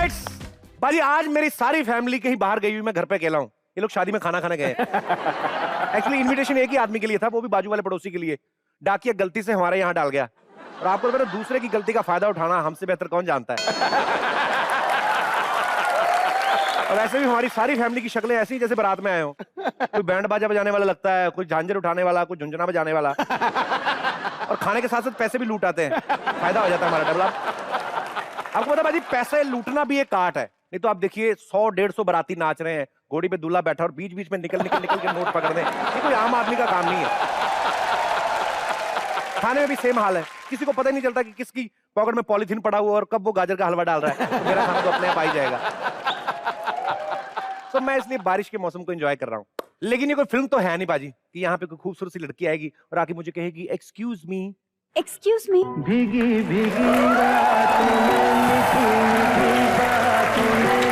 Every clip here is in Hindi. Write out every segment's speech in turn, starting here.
राइट्स बाजी, आज मेरी सारी फैमिली कहीं बाहर गई हुई, मैं घर पे अकेला हूँ। ये लोग शादी में खाना खाने गए हैं। एक्चुअली इनविटेशन एक ही आदमी के लिए था, वो भी बाजू वाले पड़ोसी के लिए। डाकिया गलती से हमारे यहाँ डाल गया, और आपको पता है दूसरे की गलती का फायदा उठाना हमसे बेहतर कौन जानता है। और ऐसे भी हमारी सारी फैमिली की शक्लें ऐसी जैसे बारात में आए हो। कोई बैंड बाजा बजाने वाला लगता है, कोई झांझर उठाने वाला, कोई झुंझुना बजाने वाला, और खाने के साथ साथ पैसे भी लूटाते हैं। फायदा हो जाता है हमारा डबल। आपको पता बाजी, पैसे लूटना भी एक आर्ट है। नहीं तो आप देखिए 100-150 बाराती नाच रहे हैं, घोड़ी पे दूल्हा बैठा और बीच बीच में निकल के नोट पकड़ दें, ये कोई आम आदमी का काम नहीं है। खाने में भी सेम हाल है, किसी को पता ही नहीं चलता कि किसकी पॉकेट में पॉलीथीन पड़ा हुआ और कब वो गाजर का हलवा डाल रहा है। तो मेरा खाना तो अपने आप आ ही जाएगा। तो मैं इसलिए बारिश के मौसम को एंजॉय कर रहा हूँ। लेकिन ये कोई फिल्म तो है नहीं बाजी कि यहाँ पे कोई खूबसूरत सी लड़की आएगी और आके मुझे कहेगी एक्सक्यूज मी। Excuse me. भीगी भीगी रातों में, मीठी मीठी बातों में,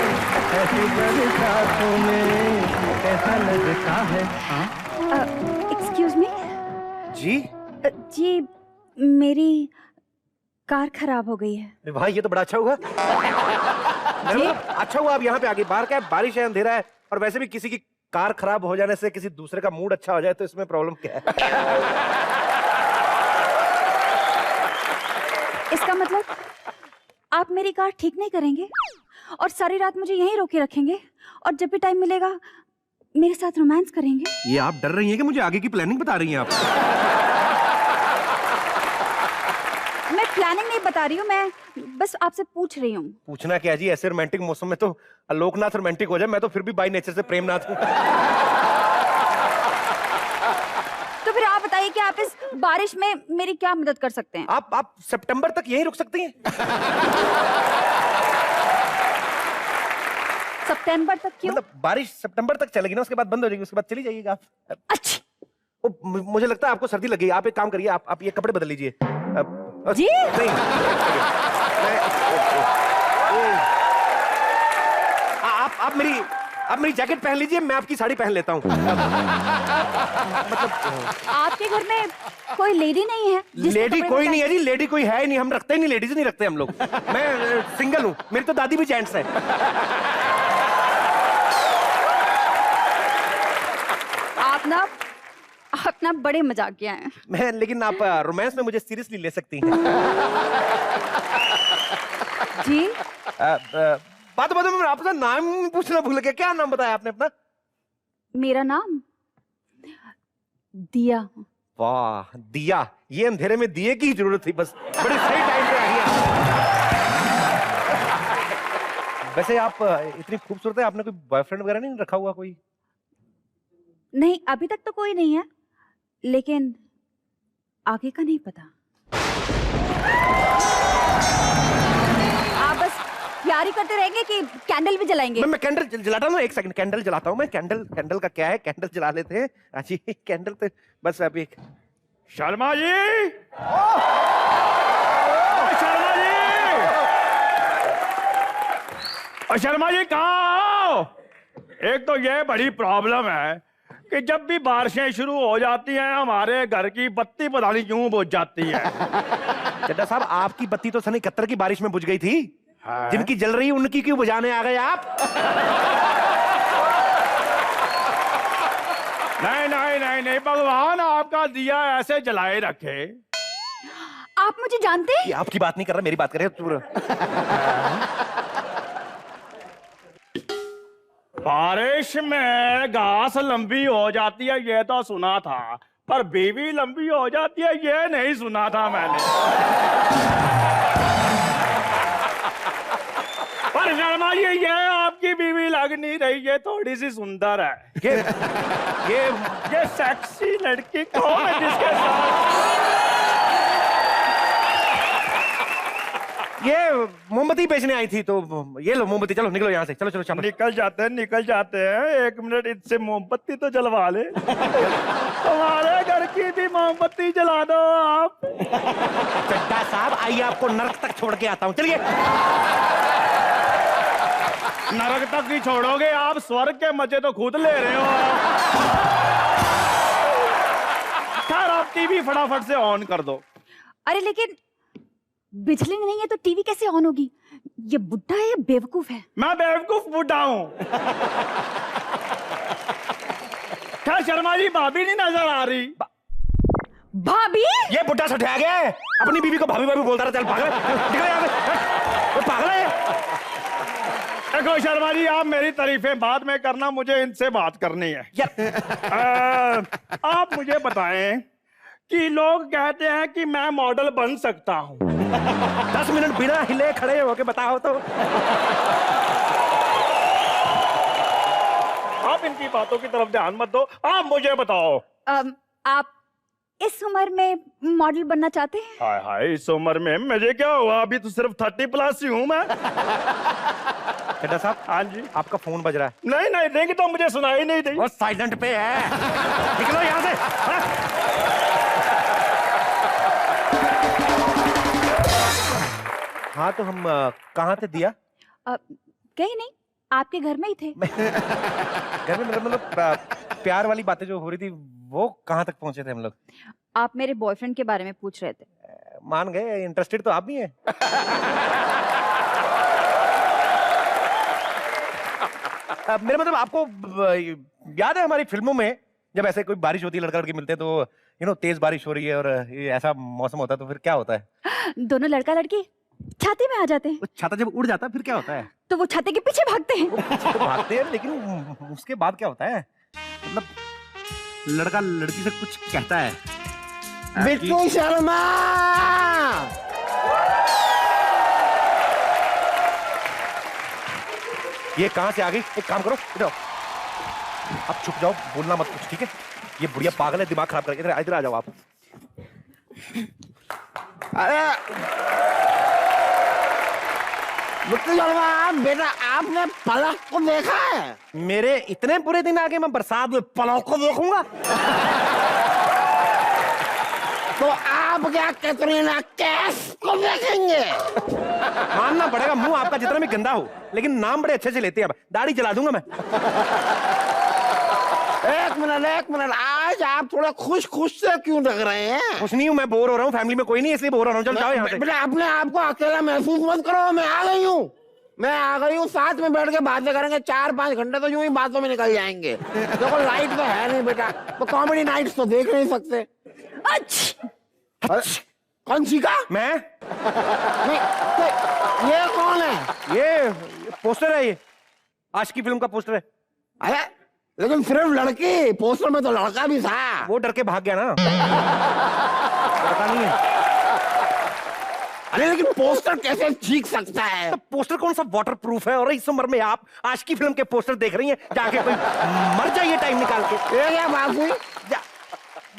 ऐसी बरसातों में कैसा लगता है। Excuse me. जी जी, मेरी कार खराब हो गई है। भाई ये तो बड़ा अच्छा हुआ। अच्छा हुआ आप यहाँ पे आगे। बाहर क्या है, बारिश है, अंधेरा है, और वैसे भी किसी की कार खराब हो जाने से किसी दूसरे का मूड अच्छा हो जाए तो इसमें प्रॉब्लम क्या है। इसका मतलब आप मेरी कार ठीक नहीं करेंगे और सारी रात मुझे यहीं रोके रखेंगे, और जब भी टाइम मिलेगा मेरे साथ रोमांस करेंगे। ये आप डर रही हैं कि मुझे आगे की प्लानिंग बता रही हैं आप? मैं प्लानिंग नहीं बता रही हूँ, मैं बस आपसे पूछ रही हूँ। पूछना क्या जी, ऐसे रोमांटिक मौसम में तो आलोकनाथ रोमांटिक हो जाए, मैं तो फिर भी बाय नेचर से प्रेमनाथ हूँ। तो फिर आप बताइए कि आप इस बारिश में मेरी क्या मदद कर सकते हैं? आप सितंबर तक यहीं रुक सकती हैं। सितंबर तक क्यों? मतलब बारिश सितंबर तक चलेगी ना, उसके बाद बंद हो जाएगी, उसके बाद चली जाइएगा आप। अच्छा। मुझे लगता है आपको सर्दी लगी। आप एक काम करिए, आप ये कपड़े बदल लीजिए। जी? नहीं, आप मेरी जैकेट पहन लीजिए, मैं आपकी साड़ी पहन लेता हूँ। मतलब आपके घर में कोई लेडी नहीं है? लेडी कोई नहीं है जी, लेडी कोई है ही नहीं, हम रखते ही नहीं, लेडीज नहीं रखते हम लोग। मैं सिंगल हूँ, मेरी तो दादी भी जेंट्स है। आप ना बड़े मजाकिया हैं। मैं, लेकिन आप रोमांस में मुझे सीरियसली ले सकती हैं। जी? बात में आपका नाम पूछना भूल गया, क्या नाम बताया आपने अपना? मेरा नाम दिया। वाह दिया, ये अंधेरे में दिए की जरूरत थी, बस बड़े सही टाइम पे आ गया। वैसे आप इतनी खूबसूरत है, आपने कोई बॉयफ्रेंड वगैरह नहीं रखा हुआ कोई? नहीं, अभी तक तो कोई नहीं है, लेकिन आगे का नहीं पता। आप बस प्यार ही करते रहेंगे कि कैंडल भी जलाएंगे? मैं कैंडल जलाता हूँ, एक सेकंड कैंडल जलाता हूँ मैं। कैंडल का क्या है, कैंडल जला लेते हैं। हाँ जी, कैंडल तो बस अभी एक। शर्मा जी, शर्मा जी कहाँ हो? एक तो ये बड़ी प्रॉब्लम है कि जब भी बारिशें शुरू हो जाती हैं हमारे घर की बत्ती पता नहीं क्यों बुझ जाती है। चड्डा साहब, आपकी बत्ती तो सन 71 की बारिश में बुझ गई थी। हाँ? जिनकी जल रही उनकी क्यों बुझाने आ गए आप? नहीं नहीं नहीं नहीं, भगवान आपका दिया ऐसे जलाए रखे। आप मुझे जानते हैं? ये आपकी बात नहीं कर रहा, मेरी बात कर रहे हैं। बारिश में घास लंबी हो जाती है ये तो सुना था, पर बीवी लंबी हो जाती है ये नहीं सुना था मैंने। पर शर्मा ये आपकी बीवी लग नहीं रही, ये थोड़ी सी सुंदर है। ये सेक्सी लड़की कौन है जिसके साथ? ये मोमबत्ती बेचने आई थी, तो ये लो मोमबत्ती, चलो निकलो यहाँ से, चलो चलो। निकल जाते हैं। एक मिनट इससे मोमबत्ती तो जलवा ले। तुम्हारे घर की भी मोमबत्ती जला दो आप। चड्डा साहब आइए, आपको नरक तक छोड़ के आता हूँ, चलिए। नरक तक ही छोड़ोगे आप, स्वर्ग के मजे तो खुद ले रहे हो। खैर आप टीवी फटाफट से ऑन कर दो। अरे लेकिन बिजली नहीं है तो टीवी कैसे ऑन होगी? ये बुड्ढा है या बेवकूफ है? मैं बेवकूफ बुढ़ा हूँ। क्या शर्मा जी भाभी नहीं नजर आ रही? भाभी? ये बुड्ढा सठिया गया है, अपनी बीवी को भाभी भाभी बोलता रहा। चल पागल है, निकल यहाँ से। वो पागल है। देखो शर्मा जी, आप मेरी तारीफें बाद में करना, मुझे इनसे बात करनी है। आप मुझे बताएं कि लोग कहते हैं कि मैं मॉडल बन सकता हूँ। 10 मिनट बिना हिले खड़े होके बताओ तो। आप इनकी बातों की तरफ ध्यान मत दो, आप मुझे बताओ। आप इस उम्र में मॉडल बनना चाहते हैं? हाय हाय, इस उम्र में मुझे क्या हुआ? अभी तो सिर्फ 30+ ही हूँ मैं। बेटा साहब, हाँ जी। आपका फोन बज रहा है। नहीं नहीं देंगे तो मुझे सुनाई नहीं दी। वो साइलेंट पे है। निकलो यहाँ से। हाँ तो हम कहाँ थे दिया? कहीं नहीं, आपके घर में ही थे। घर में मतलब प्यार वाली बातें जो हो रही थी वो कहाँ तक पहुंचे थे हम लोग? आप मेरे बॉयफ्रेंड के बारे में पूछ रहे थे। मान गए, इंटरेस्टेड तो आप भी हैं। मेरा मतलब आपको याद है हमारी फिल्मों में जब ऐसे कोई बारिश होती है, लड़का लड़की मिलते हैं तो तेज बारिश हो रही है और ये ऐसा मौसम होता है तो फिर क्या होता है? दोनों लड़का लड़की छाते में आ जाते हैं। वो छाता जब उड़ जाता है फिर क्या होता है? तो वो छाते के पीछे भागते हैं। तो भागते हैं, लेकिन उसके बाद क्या होता है? मतलब लड़का लड़की से कुछ कहता है। बिट्टू शर्मा, ये कहां से आ गई? एक काम करो, इधर आओ। आप छुप जाओ, बोलना मत कुछ, ठीक है? ये बुढ़िया पागल है, दिमाग खराब करके। इधर आ जाओ आप। अरे बिट्टू शर्मा बेटा, आपने पलक को देखा है? मेरे इतने बुरे दिन आगे मैं बरसात में पलक को देखूंगा? तो आप क्या कैटरीना कैफ को देखेंगे? मानना पड़ेगा, मुंह आपका जितना भी गंदा हो लेकिन नाम बड़े अच्छे से लेते हैं। दाढ़ी चला दूंगा मैं। एक मिनट, आज आप थोड़ा खुश से क्यों लग रहे हैं? कुछ नहीं हूँ, मैं बोर हो रहा हूँ, फैमिली में कोई नहीं इसलिए बोर हो रहा हूँ। चल जाओ यहाँ से। बेटा अपने आप को अकेला महसूस मत करो, मैं आ गई हूँ, साथ में बैठ के बातें करेंगे। 4-5 घंटे तो यूं ही बातों में निकल जाएंगे। देखो लाइट तो है नहीं बेटा, तो कॉमेडी नाइट्स तो देख नहीं सकते। कौन सी का? मैं नहीं, तो ये कौन है? ये पोस्टर है, ये आज की फिल्म का पोस्टर है। अरे लेकिन सिर्फ लड़की, पोस्टर में तो लड़का भी था। वो डर के भाग गया ना। लड़का नहीं है। अरे लेकिन पोस्टर कैसे चीख सकता है? तो पोस्टर कौन सा वाटर प्रूफ है? और इस उम्र में आप आज की फिल्म के पोस्टर देख रही हैं? जाके कोई मर जाइए टाइम निकाल के। ये क्या बात हुई?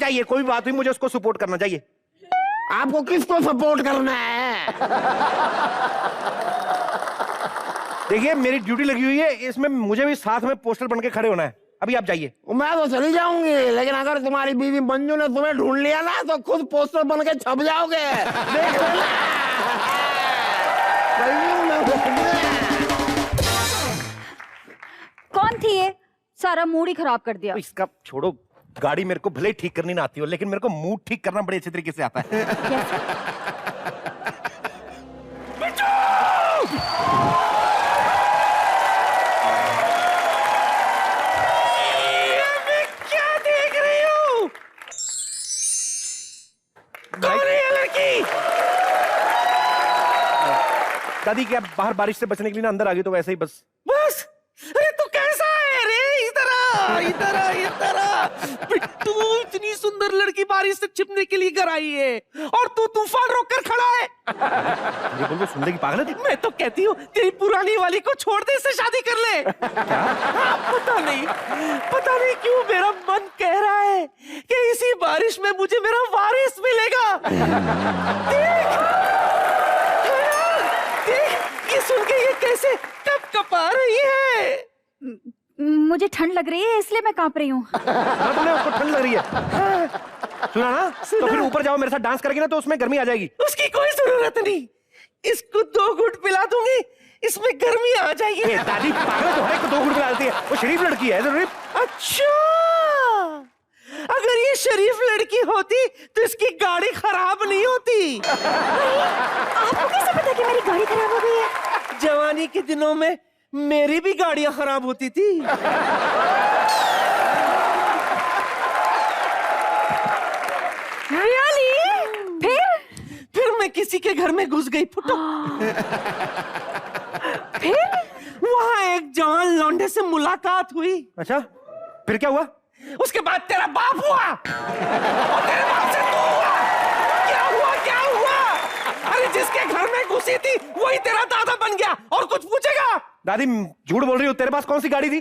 जाइए, कोई बात हुई, मुझे उसको सपोर्ट करना चाहिए। आपको किसको सपोर्ट करना है? देखिए मेरी ड्यूटी लगी हुई है, इसमें मुझे भी साथ में पोस्टर बन के खड़े होना है। अभी आप जाइए। मैं तो चली जाऊंगी, लेकिन अगर तुम्हारी बीवी मंजू ने तुम्हें ढूंढ लिया ना तो खुद पोस्टर बन के छप जाओगे। देख लेना। कौन थी ये? सारा मूड ही खराब कर दिया। इसका छोड़ो, गाड़ी मेरे को भले ठीक करनी ना आती हो लेकिन मेरे को मूड ठीक करना बड़े अच्छे तरीके से आता है। क्या देख रही हूँ? कौन है ये लड़की? दादी क्या बाहर बारिश से बचने के लिए ना अंदर आ गई तो वैसे ही बस। अरे तू कैसा है रे? इधर आ। बिट्टू, इतनी सुंदर लड़की बारिश से छिपने के लिए घर आई है और तू तूफान रोक कर खड़ा है। ये बोल सुनने की पागल है? मैं तो कहती हूँ तेरी पुरानी वाली को छोड़ दे, इससे शादी कर ले। हाँ, पता नहीं क्यों मेरा मन कह रहा है कि इसी बारिश में मुझे मेरा वारिस मिलेगा। देख, ये सुन के ये कैसे कपा रही है। मुझे ठंड लग रही है इसलिए मैं कांप रही हूँ। तुमने उसको ठंड लग रही है? सुना ना? तो फिर ऊपर जाओ, मेरे साथ डांस करेगी ना तो उसमें गर्मी आ जाएगी। उसकी कोई जरूरत नहीं, इसको 2 घूंट पिला दूंगी, इसमें गर्मी आ जाएगी। दादी पागल तो है, 2 घूंट पिलाती है। वो शरीफ लड़की है। अच्छा, अगर ये शरीफ लड़की होती तो इसकी गाड़ी खराब नहीं होती। आपको कैसे पता कि मेरी गाड़ी खराब हो गई है? जवानी के दिनों में मेरी भी गाड़ियां खराब होती थी। रियली? फिर मैं किसी के घर में घुस गई फुटो। फिर वहां एक जवान लौंडे से मुलाकात हुई। अच्छा, फिर क्या हुआ? उसके बाद तेरा बाप हुआ और तेरे बाप से तू हुआ। क्या हुआ, क्या हुआ? अरे जिसके घर में घुसी थी वही तेरा दादा बन गया और कुछ पूछेगा? दादी झूठ बोल रही हो, तेरे पास कौन सी गाड़ी थी?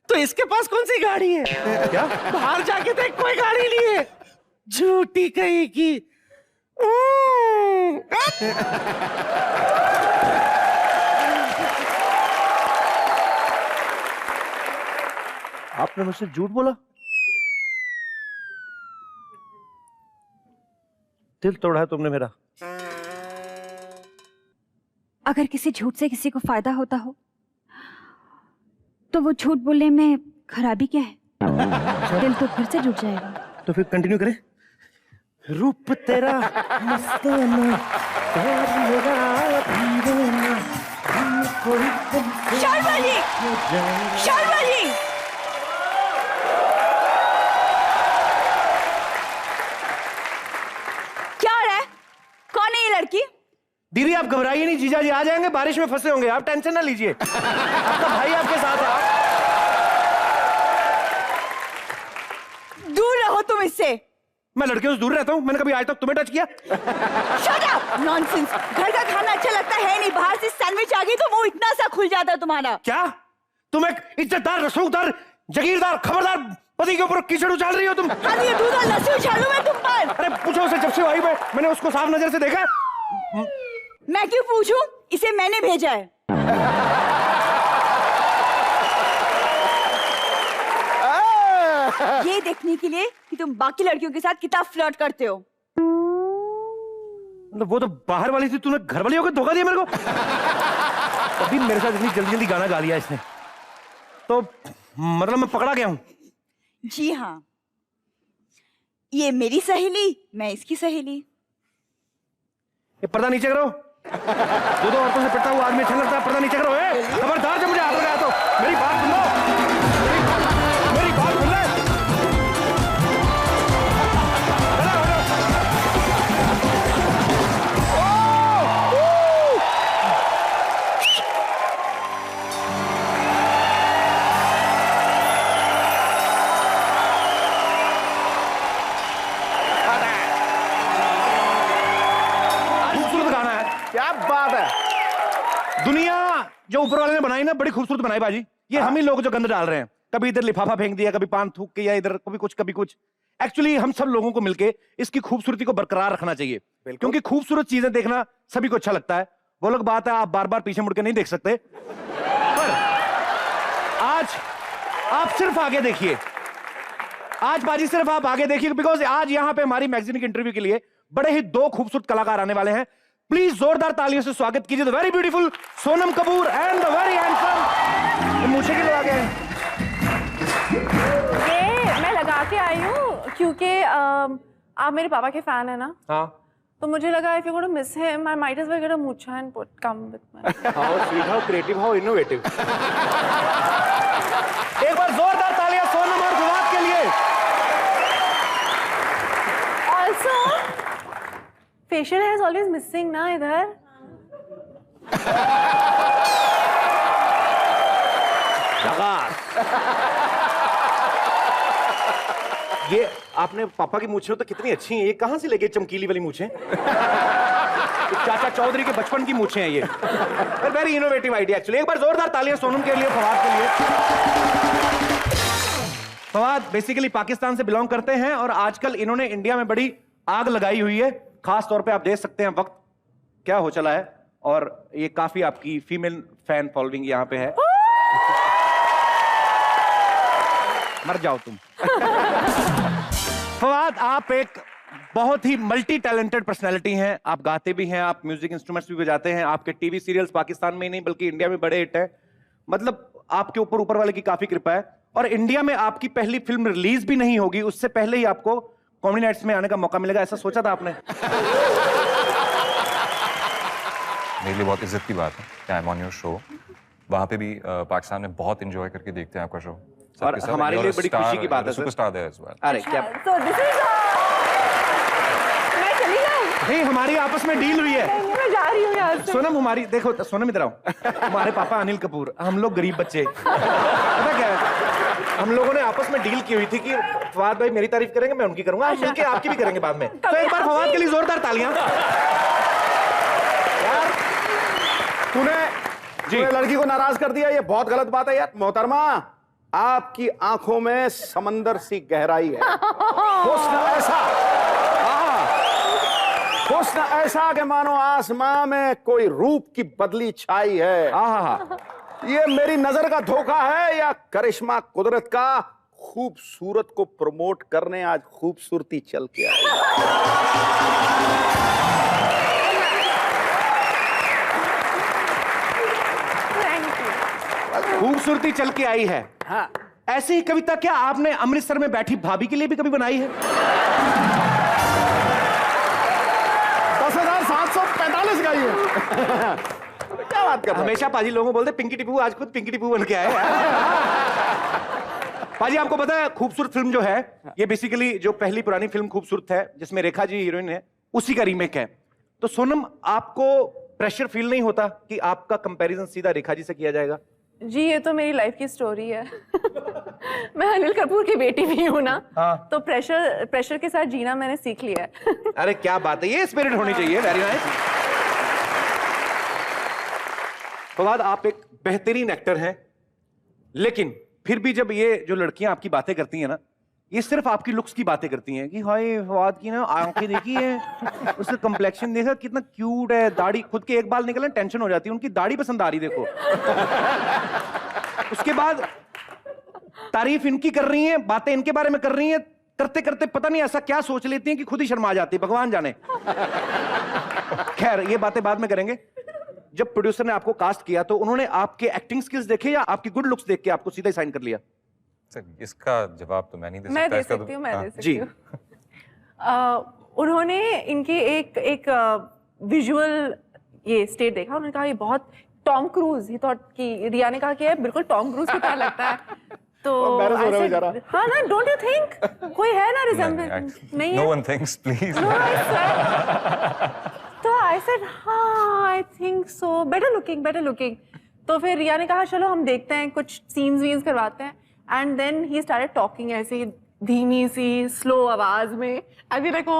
तो इसके पास कौन सी गाड़ी है? क्या? बाहर जाके देख, कोई गाड़ी नहीं है। झूठी कही की। आपने मुझसे झूठ बोला? दिल तोड़ा है तुमने मेरा। अगर किसी झूठ से किसी को फायदा होता हो तो वो झूठ बोलने में खराबी क्या है? दिल तो फिर से जुट जाएगा। तो फिर कंटिन्यू करें। रूप तेरा मस्ताना, प्यार मेरा दीवाना, कोई शर्मा जी! शर्मा जी! क्या हो रहा है? कौन है ये लड़की? दीदी आप घबराइए नहीं, जीजा जी आ जाएंगे, बारिश में फंसे होंगे, आप टेंशन ना लीजिए। आपका भाई आपके साथ है। दूर रहो तुम इससे। मैं लड़कियों से दूर रहता हूँ? मैंने कभी आज तक तुम्हें टच किया? Shut up! Nonsense! घर का खाना अच्छा लगता है नहीं, बाहर से सैंडविच आ गई तो वो इतना सा खुल जाता है तुम्हारा। क्या तुम एक इज्जतदार, रसूखदार, जागीरदार, खबरदार पति के ऊपर कीचड़ उछाल रही हो तुम? हाँ ये दूध और लस्सी उछालूं मैं तुम पर? अरे पूछो उसे, जब से आई मैंने उसको साफ नजर से देखा। मैं क्यों पूछूं? इसे मैंने भेजा है। ये देखने के लिए कि तुम बाकी लड़कियों के साथ कितना फ्लर्ट करते हो। मतलब वो तो बाहर वाली थी, तूने घर वाली होकर धोखा दिया मेरे को। अभी मेरे साथ इतनी जल्दी जल्दी गाना गा लिया इसने, तो मतलब मैं पकड़ा गया हूं। जी हाँ, ये मेरी सहेली, मैं इसकी सहेली। ये पर्दा नीचे करो। दो औरतों से पिटता हुआ आदमी अच्छा लगता है, पर्दा नीचे करो। खबरदार जब मुझे हाथ लगाया तो मेरी बात सुन लो। मेरी बात सुन ले। खूबसूरत गाना है, क्या बात है। दुनिया जो ऊपर वाले ने बनाई ना, बड़ी खूबसूरत बनाई बाजी। ये हम ही लोग जो गंद डाल रहे हैं, कभी इधर लिफाफा फेंक दिया, कभी पान थूक के, या इधर कभी कुछ। एक्चुअली हम सब लोगों को मिलके इसकी खूबसूरती को बरकरार रखना चाहिए, क्योंकि खूबसूरत चीजें देखना सभी को अच्छा लगता है। वो लोग बात है, आप बार बार पीछे मुड़ के नहीं देख सकते, पर आज आप सिर्फ आगे देखिए। आज बाजी सिर्फ आप आगे देखिए, बिकॉज आज यहां पे हमारी मैगजीन के इंटरव्यू के लिए बड़े ही दो खूबसूरत कलाकार आने वाले हैं। प्लीज जोरदार तालियों से स्वागत कीजिए the very beautiful Sonam Kapoor and the very handsome. मुझे क्यों लगा के ये मैं लगा के आई हूँ क्योंकि आप मेरे पापा के फैन है ना। हाँ, तो मुझे लगा if you're going to miss him, I might as well get a mucha and come with me. How sweet, how creative, how innovative. एक बार जोरदार तालियां सोनम और फवाद के लिए। Also, facial hair is always missing ना इधर। ये आपने पापा की मूछें तो कितनी अच्छी हैं, ये कहां से लेके चमकीली वाली मूछें? चाचा चौधरी के बचपन की मूछें हैं ये। Very innovative idea actually. एक बार जोरदार तालियां सोनम के लिए, फवाद के लिए। फवाद बेसिकली पाकिस्तान से बिलोंग करते हैं और आजकल इन्होंने इंडिया में बड़ी आग लगाई हुई है। खास तौर पे आप देख सकते हैं वक्त क्या हो चला है, और ये काफी आपकी फीमेल फैन फॉलोइंग यहाँ पे है। मर जाओ तुम। फवाद आप एक बहुत ही मल्टी टैलेंटेड पर्सनैलिटी हैं। आप गाते भी हैं, आप म्यूजिक इंस्ट्रूमेंट्स भी बजाते हैं, आपके टीवी सीरियल्स पाकिस्तान में ही नहीं बल्कि इंडिया में बड़े हिट हैं। मतलब आपके ऊपर वाले की काफी कृपा है। और इंडिया में आपकी पहली फिल्म रिलीज भी नहीं होगी, उससे पहले ही आपको कॉमेडी नाइट्स में आने का मौका मिलेगा, ऐसा सोचा था आपने? मेरे लिए बहुत इज्जत की बात है कि I am on your show. वहाँ पे भी पाकिस्तान में बहुत एंजॉय करके देखते हैं आपका शो। और हमारे लिए बड़ी खुशी की बात है सुपरस्टार है इस बार। अरे क्या So this is मैं चली जाऊँ? नहीं, हमारी आपस में डील हुई है। नहीं, मैं जा रही हूँ यहाँ से। सोनम हमारी देखो, सोनम इधर आओ। हमारे पापा अनिल कपूर, हम लोग गरीब बच्चे। पता क्या है, हम लोगों ने आपस में डील की हुई थी कि फवाद भाई मेरी तारीफ करेंगे, मैं उनकी करूंगा, हम मिलके आपकी भी करेंगे बाद में। तो एक बार फवाद के लिए जोरदार तालियां। यार तूने लड़की को नाराज कर दिया, ये बहुत गलत बात है यार। मोहतरमा, आपकी आंखों में समंदर सी गहराई है। हुस्न ऐसा, हुस्न ऐसा कि मानो आसमां में कोई रूप की बदली छाई है। ये मेरी नजर का धोखा है या करिश्मा कुदरत का? खूबसूरत को प्रमोट करने आज खूबसूरती चल के आई। खूबसूरती चल के आई है। हाँ। ऐसी ही कविता क्या आपने अमृतसर में बैठी भाभी के लिए भी कभी बनाई है? 10,745 गाई है। क्या बात कर रहे हो? हमेशा पाजी लोगों को बोलते पिंकी टिप्पू, आज खुद पिंकी टिप्पू बन के आए। पाजी आपको पता है खूबसूरत फिल्म जो है ये बेसिकली जो पहली पुरानी फिल्म खूबसूरत है जिसमें रेखा जी हीरोइन है, उसी का रीमेक है। तो सोनम, आपको प्रेशर फील नहीं होता कि आपका कंपैरिजन सीधा रेखा जी से किया जाएगा? जी, ये तो मेरी लाइफ की स्टोरी है। मैं अनिल कपूर की बेटी भी हूँ ना। हाँ। तो प्रेशर के साथ जीना मैंने सीख लिया है। अरे क्या बात है, ये स्पिरिट होनी चाहिए। Very nice. फवाद, आप एक बेहतरीन एक्टर हैं, लेकिन फिर भी जब ये जो लड़कियां आपकी बातें करती हैं ना, ये सिर्फ आपकी लुक्स की बातें करती हैं कि हाय फवाद की ना आंखें देखी है, उसका कम्प्लेक्शन देखा कितना क्यूट है, दाढ़ी, खुद के एक बाल निकले टेंशन हो जाती है, उनकी दाढ़ी पसंद आ रही देखो। उसके बाद तारीफ इनकी कर रही हैं, बातें इनके बारे में कर रही हैं, करते करते पता नहीं ऐसा क्या सोच लेती हैं कि खुद ही शर्मा जाती है, भगवान जाने। खैर, ये बातें बाद में करेंगे। जब प्रोड्यूसर ने आपको कास्ट किया तो उन्होंने आपके एक्टिंग स्किल्स देखे या आपकी गुड लुक्स देख के आपको सीधा साइन कर लिया? सर, इसका जवाब तो मैं नहीं दे सकता। मैं दे सकती हूँ, मैं दे सकती हूँ। उन्होंने इनकी एक विजुअल ये स्टेट देखा, उन्होंने कहा ये बहुत टॉम क्रूज, ही थॉट कि रिया ने कहा कि बिल्कुल टॉम क्रूज की तरह लगता है। तो हाँ ना, डोंट यू थिंक कोई है ना रिजेम्बलेंस? नहीं है। No one thinks, please. तो आई सेड हाँ, I think so, better looking. तो फिर रिया ने कहा चलो हम देखते हैं, कुछ सीन्स वीन्स करवाते हैं। And then he started talking ऐसे धीमी सी स्लो आवाज में, अभी देखो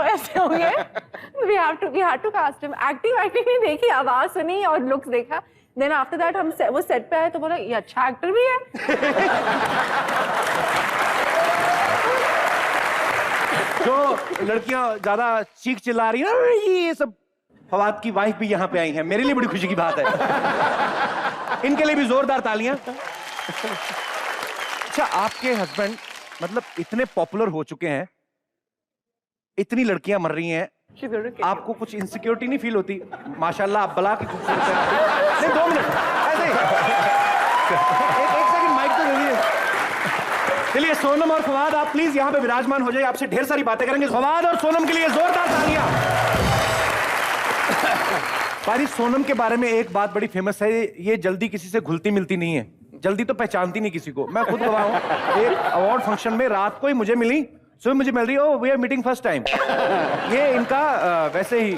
ऐसे हो गए। We had to cast him. Acting नहीं देखी, आवाज सुनी और लुक्स देखा। देन आफ्टर दैट हम वो सेट पे आए तो बोला ये अच्छा एक्टर भी है। जो लड़कियां ज्यादा चीख चिल्ला रही हैं ये सब, फवाद की वाइफ भी यहाँ पे आई हैं, मेरे लिए बड़ी खुशी की बात है। इनके लिए भी जोरदार तालियां। अच्छा, आपके हस्बैंड मतलब इतने पॉपुलर हो चुके हैं, इतनी लड़कियां मर रही हैं, आपको कुछ इनसिक्योरिटी नहीं फील होती? माशाल्लाह आप बला की खूबसूरत हैं। नहीं, 2 मिनट ऐसे एक सेकंड माइक तो दे दीजिए। चलिए सोनम और फवाद, आप प्लीज यहाँ पे विराजमान हो जाइए, आपसे ढेर सारी बातें करेंगे। फवाद और सोनम के लिए जोरदार तालियां। पारी, सोनम के बारे में एक बात बड़ी फेमस है, ये जल्दी किसी से घुलती मिलती नहीं है, जल्दी तो पहचानती नहीं किसी को। मैं खुद गवाह हूं, एक अवार्ड फंक्शन में रात को ही मुझे मिली, सुबह मुझे मिल रही, oh we are meeting first time. ये इनका वैसे ही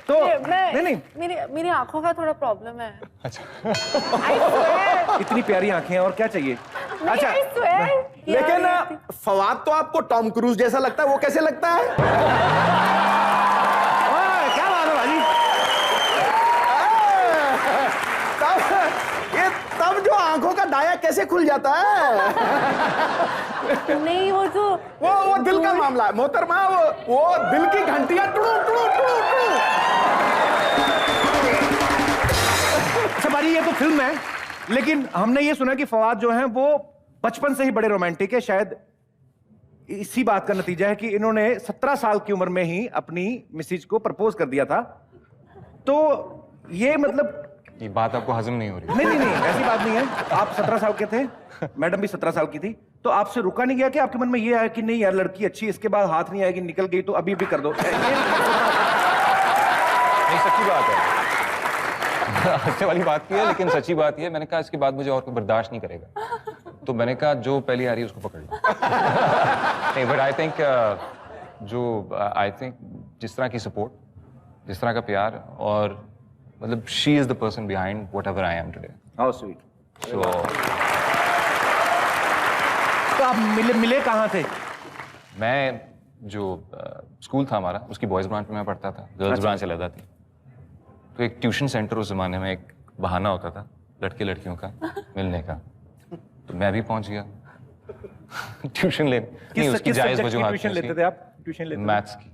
तो नहीं मेरी आंखों का थोड़ा प्रॉब्लम है। इतनी प्यारी आंखें हैं और क्या चाहिए। अच्छा, लेकिन फवाद तो आपको टॉम क्रूज जैसा लगता है, वो कैसे लगता है? क्या बात है भाजी। तब जो आंखों का दाया कैसे खुल जाता है? नहीं, वो दिल का मामला है मोहतरमा, वो दिल की घंटियां टुड़ू टुड़ू टुड़ू टुड़ू। अच्छा बारी, ये तो फिल्म है, लेकिन हमने ये सुना कि फवाद जो हैं वो बचपन से ही बड़े रोमांटिक है। शायद इसी बात का नतीजा है कि इन्होंने 17 साल की उम्र में ही अपनी मिसेज को प्रपोज कर दिया था। तो ये मतलब ये बात आपको हजम नहीं हो रही? नहीं, ऐसी बात नहीं है। आप 17 साल के थे, मैडम भी 17 साल की थी, तो आपसे रुका नहीं गया कि आपके मन में ये आया कि नहीं यार लड़की अच्छी, इसके बाद हाथ नहीं आएगी, निकल गई तो अभी भी कर दो? नहीं, सच्ची बात है। हंसने वाली बात की है, लेकिन सच्ची बात ये है, मैंने कहा इसके बाद मुझे और कोई बर्दाश्त नहीं करेगा, तो मैंने कहा जो पहली आ रही है उसको पकड़ लो। नहीं, बट आई थिंक जिस तरह की सपोर्ट, जिस तरह का प्यार, और मतलब she is the person behind whatever I am today. How sweet. So तो आप मिले कहाँ थे? मैं जो स्कूल था हमारा, उसकी बॉयज ब्रांच में मैं पढ़ता था, गर्ल्स ब्रांच अलग थी। तो एक ट्यूशन सेंटर उस जमाने में एक बहाना होता था लड़के लड़कियों का मिलने का, तो मैं भी पहुंच गया ट्यूशन लेने। नहीं, उसकी जायज वजूहात ट्यूशन लेते थे आप? ट्यूशन लेते मैथ्स की।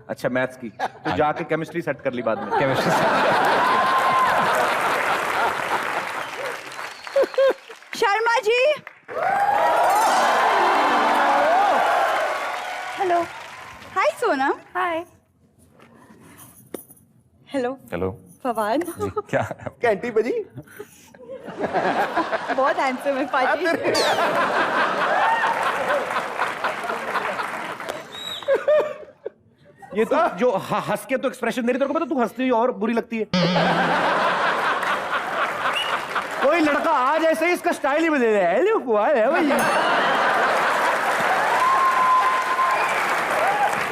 अच्छा, मैथ्स की। तो जाके केमिस्ट्री सेट कर ली बाद में? Chemistry. Sharma ji, hello. Hi Sonam. Hi. Hello hello Fawad. क्या कैंटी बजी। बहुत हैंडसम है पाजी। ये तो जो हंस के तो एक्सप्रेशन दे रही, तेरे को पता तू हंसती हुई और बुरी लगती है। कोई लड़का आज ऐसे ही इसका स्टाइल ही बदल रहा है। है भाई।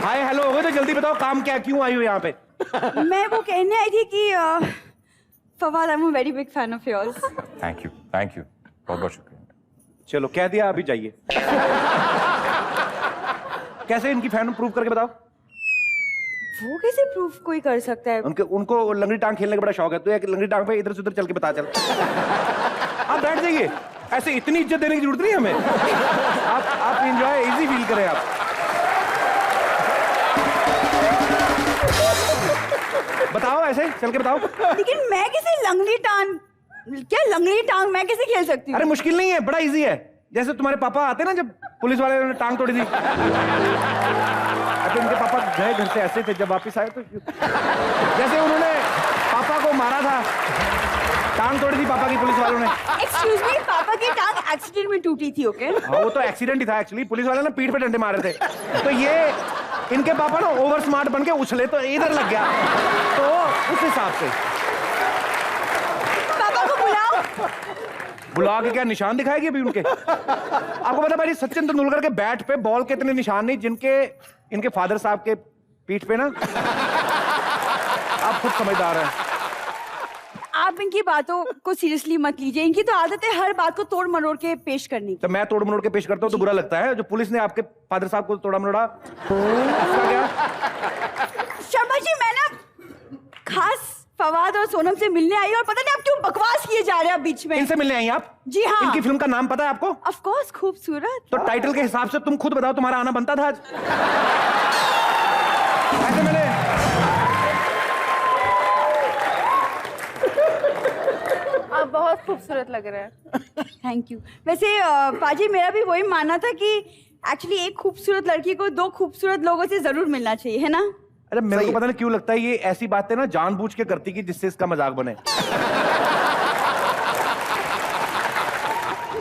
हाय हेलो हो गए तो जल्दी बताओ काम क्या, क्यों आई हो यहाँ पे? मैं वो कहने आई थी कि Fawad, I am a very big fan of yours. Thank you बहुत बहुत शुक्रिया। चलो कह दिया, अभी जाइए। कैसे इनकी फैन प्रूव करके बताओ। वो कैसे प्रूफ कोई कर सकता है? उनको लंगड़ी टांग खेलने का बड़ा शौक है, तो एक लंगड़ी टांग पे इधर से उधर चल के बता चल। आप बैठ जाइए, ऐसे इतनी इज्जत देने की जरूरत नहीं हमें। आप एंजॉय इजी फील करें आप। बताओ, ऐसे चल के बताओ। लेकिन मैं कैसे लंगड़ी टांग, क्या लंगड़ी टांग मैं कैसे खेल सकती हूँ? अरे मुश्किल नहीं है, बड़ा इजी है। जैसे तुम्हारे पापा आते ना, जब पुलिस वाले ने टांग तोड़ी थी, तो इनके पापा गए घर से ऐसे थे, जब वापस आए तो जैसे उन्होंने पापा को मारा था, टांग तोड़ी थी पापा की पुलिस वालों ने। एक्सक्यूज मी, पापा की टांग एक्सीडेंट में टूटी थी, ओके? हाँ, वो तो एक्सीडेंट ही था एक्चुअली। पुलिस वाले ने पीठ पे डंडे मारे थे, तो ये इनके पापा ना ओवर स्मार्ट बन के उछले तो इधर लग गया, तो उस हिसाब से। पापा को बुलाओ। बुला के क्या निशान दिखाएगी अभी उनके? आपको पता भाई, सचिन तेंदुलकर के बैट पे बॉल के इतने निशान नहीं जिनके इनके फादर साहब के पीठ पे ना। आप खुद समझदार हैं। आप इनकी बातों को सीरियसली मत लीजिए, इनकी तो आदत है हर बात को तोड़ मरोड़ के पेश करने की। तो मैं तोड़ मरोड़ के पेश करता हूँ तो बुरा लगता है? जो पुलिस ने आपके फादर साहब को तोड़ा मरोड़ा, उसका क्या? शर्मा जी, मैं ना खास फवाद और सोनम से मिलने आई, और पता नहीं आप क्यों बकवास किए जा रहे हैं बीच में। इनसे मिलने आई आप? जी हाँ। इनकी फिल्म का नाम पता है आपको? ऑफ कोर्स, खूबसूरत। तो टाइटल के हिसाब से तुम खुद बताओ, तुम्हारा आना बनता था आज? ऐसे मैंने आप बहुत खूबसूरत लग रहे हैं। Thank you. वैसे पाजी, मेरा भी वही मानना था कि एक्चुअली एक खूबसूरत लड़की को दो खूबसूरत लोगों से जरूर मिलना चाहिए, है ना? अरे मेरे को पता नहीं क्यों लगता है ये ऐसी बातें ना जानबूझ के करती कि जिससे इसका मजाक बने।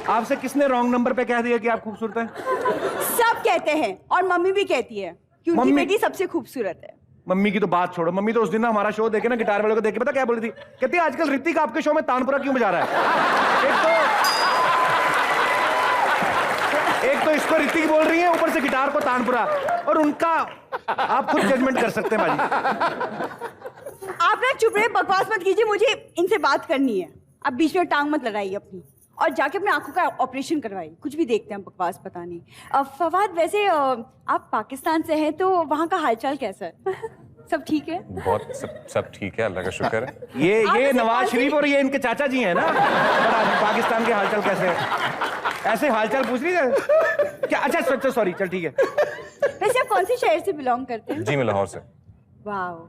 आपसे किसने रॉन्ग नंबर पे कह दिया कि आप खूबसूरत हैं? सब कहते हैं, और मम्मी भी कहती है कि उनकी मम्मी? बेटी सबसे खूबसूरत है। मम्मी की तो बात छोड़ो, मम्मी तो उस दिन ना हमारा शो देखे ना, गिटार वालों को देख के पता क्या बोली थी? कहती है आजकल ऋतिक आपके शो में तानपुरा क्यों बजा रहा है? एक तो इसको ऋतिक बोल रही है, ऊपर से गिटार को तानपुरा, और उनका आप खुद जजमेंट कर सकते हैं भाजी। आप ना चुप रहे, बकवास मत कीजिए, मुझे इनसे बात करनी है। आप बीच में टांग मत लड़ाइए अपनी, और जाके अपने आंखों का ऑपरेशन करवाइए। कुछ भी देखते हैं, बकवास पता नहीं। फवाद, वैसे आप पाकिस्तान से हैं, तो वहाँ का हालचाल कैसा है? सब ठीक है? बहुत सब ठीक है, अल्लाह का शुक्र है। ये नवाज शरीफ और ये इनके चाचा जी हैं ना। पाकिस्तान के हालचाल कैसे है? ऐसे हालचाल पूछ रही है क्या? अच्छा सॉरी, चल ठीक है। वैसे आप कौन से शहर से बिलोंग करते हैं? जी, मैं लाहौर से। वाओ।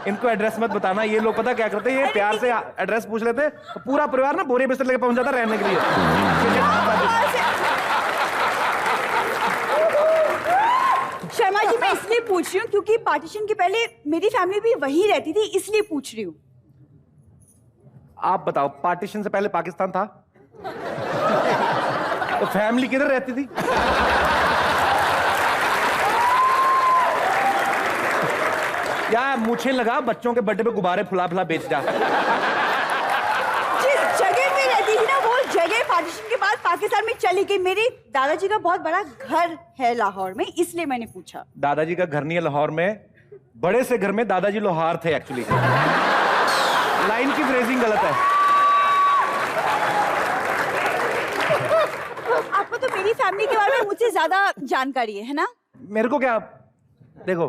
इनको एड्रेस मत बताना। ये लोग पता क्या करते हैं, ये प्यार से एड्रेस पूछ लेते हैं, तो पूरा परिवार ना बोरे बिस्तर लेके पहुंच जाता रहने के लिए। शर्मा जी, मैं इसलिए पूछ रही हूँ क्योंकि पार्टीशन के पहले मेरी फैमिली भी वहीं रहती थी, इसलिए पूछ रही हूँ। आप बताओ, पार्टीशन से पहले पाकिस्तान था? तो फैमिली किधर रहती थी? या मुझे लगा बच्चों के बर्थडे पे गुब्बारे फुला फुला बेच जा। जिस जगह में रहती थी ना, वो जगह पार्टीशन के बाद पाकिस्तान में चली गई। मेरे दादाजी का बहुत बड़ा घर है लाहौर में, इसलिए मैंने पूछा। दादाजी का घर नहीं है लाहौर में, बड़े से घर में दादाजी लोहार थे एक्चुअली। लाइन की फ्रेजिंग गलत है। आपको तो मेरी फैमिली के बारे में मुझसे ज्यादा जानकारी है ना? मेरे को क्या, देखो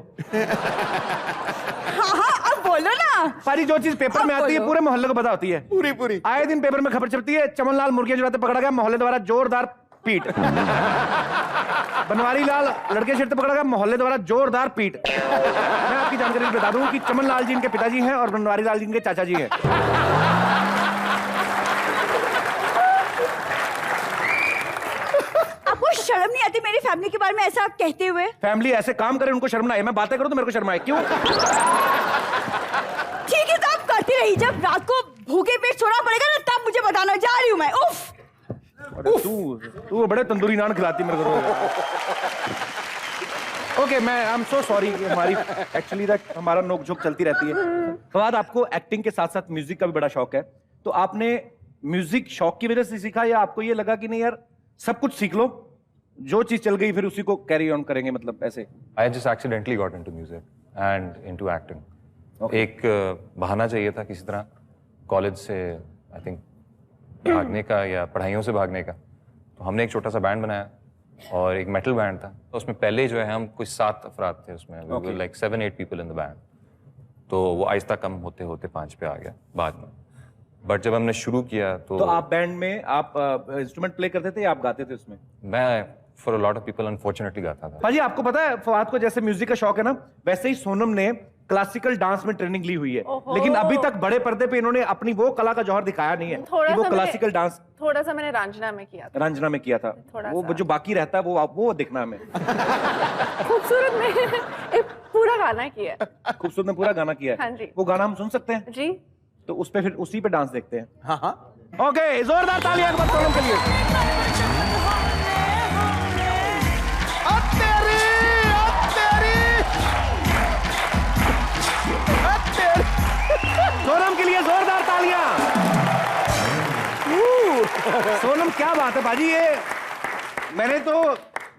हाँ, अब बोलो ना। सारी जो चीज पेपर में आती है पूरे मोहल्ले को पता होती है। पूरी आए दिन पेपर में खबर छपती है, चमनलाल मुर्गियां चुराते पकड़ा गया, मोहल्ले द्वारा जोरदार पीट। बनवारी लाल लड़के छेड़ते पकड़ा गया, मोहल्ले द्वारा जोरदार पीट। मैं आपकी जानकारी बता दूं कि चमनलाल जी इनके पिताजी हैं और बनवारी लाल जी इनके चाचा जी हैं। आपको शर्म नहीं आती मेरी फैमिली के बारे में ऐसा कहते हुए? फैमिली ऐसे काम करे उनको शर्म ना आए, मैं बातें करूं तो मेरे को शर्म आए, क्यों? ठीक है तो आप करती रही, जब रात को भूखे पेट सोना पड़ेगा ना तब मुझे बताना। जा रही हूँ मैं। उफ। तू बड़े तंदूरी नान खिलाती मेरे को। ओके, मैं आई एम सो सॉरी। हमारी एक्चुअली दैट हमारा नोक-झोंक चलती रहती है। फवाद, आपको एक्टिंग के साथ साथ म्यूजिक का भी बड़ा शौक है, तो आपने म्यूजिक शौक की वजह से सीखा या आपको ये लगा कि नहीं यार सब कुछ सीख लो, जो चीज चल गई फिर उसी को कैरी ऑन करेंगे, मतलब ऐसे? I just accidentally got into music and into acting. एक बहाना चाहिए था किसी तरह कॉलेज से आई थिंक भागने का या पढ़ाइयों से भागने का, तो हमने एक छोटा सा बैंड बनाया और एक मेटल बैंड था। तो उसमें पहले जो है हम कुछ 7 अफराद थे उसमें, like 7-8 people in the band. तो वो आहिस्ता कम होते होते 5 पे आ गया बाद में। बट जब हमने शुरू किया तो आप बैंड में आप इंस्ट्रूमेंट प्ले करते थे या आप गाते थे उसमें? मैं for a lot of people unfortunately गाता था। भाजी, आपको पता है फवाद को जैसे म्यूजिक का शौक है ना, वैसे ही सोनम ने क्लासिकल डांस में ट्रेनिंग ली हुई है, लेकिन अभी तक बड़े पर्दे पे इन्होंने अपनी वो कला का जौहर दिखाया नहीं है कि वो क्लासिकल डांस। थोड़ा सा मैंने रंजना में किया था। रंजना में किया था, वो जो बाकी रहता है वो दिखना हमें। खूबसूरत में एक पूरा गाना किया है। खूबसूरत में पूरा गाना किया है। हाँ जी। वो गाना हम सुन सकते हैं जी? तो उस पे फिर उसी पे डांस देखते हैं। हाँ। ओके, जोरदार तालियां एक बार सोनम के लिए। सोनम के लिए जोरदार तालियां। सोनम, क्या बात है भाजी, ये मैंने तो